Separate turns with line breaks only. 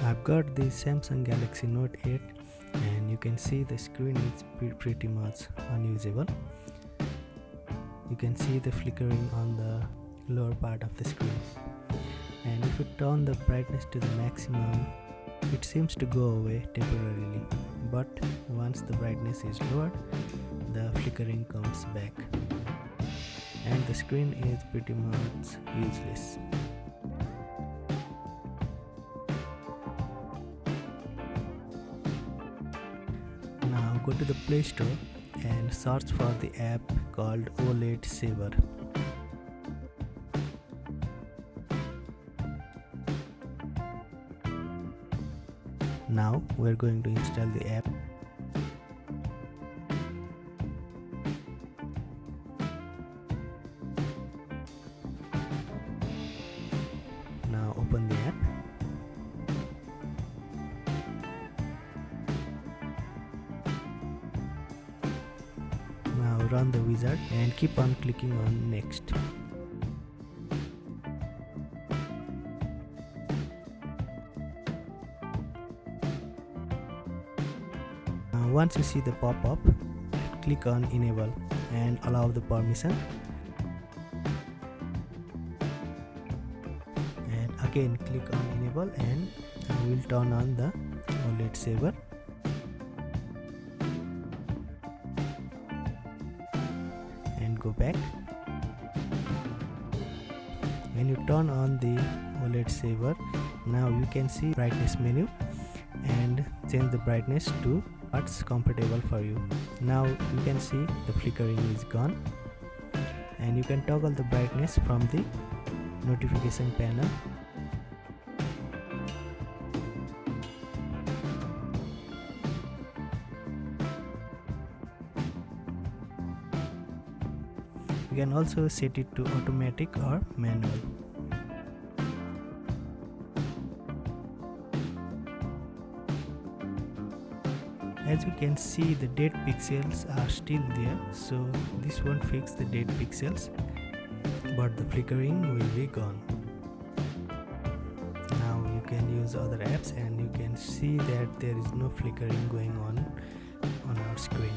I've got the Samsung Galaxy Note 8 and you can see the screen is pretty much unusable. You can see the flickering on the lower part of the screen, and if you turn the brightness to the maximum, it seems to go away temporarily, but once the brightness is lowered, the flickering comes back and the screen is pretty much useless. Now go to the Play Store and search for the app called OLED Saver. Now we're going to install the app. Now open the app. Now run the wizard and keep on clicking on next. Once you see the pop-up, click on enable and allow the permission, and again click on enable and we'll turn on the OLED saver. And go back. When you turn on the OLED saver, now you can see brightness menu and change the brightness to what's comfortable for you. Now you can see the flickering is gone, and you can toggle the brightness from the notification panel. You can also set it to automatic or manual. As you can see, the dead pixels are still there, so this won't fix the dead pixels, but the flickering will be gone. Now you can use other apps and you can see that there is no flickering going on our screen.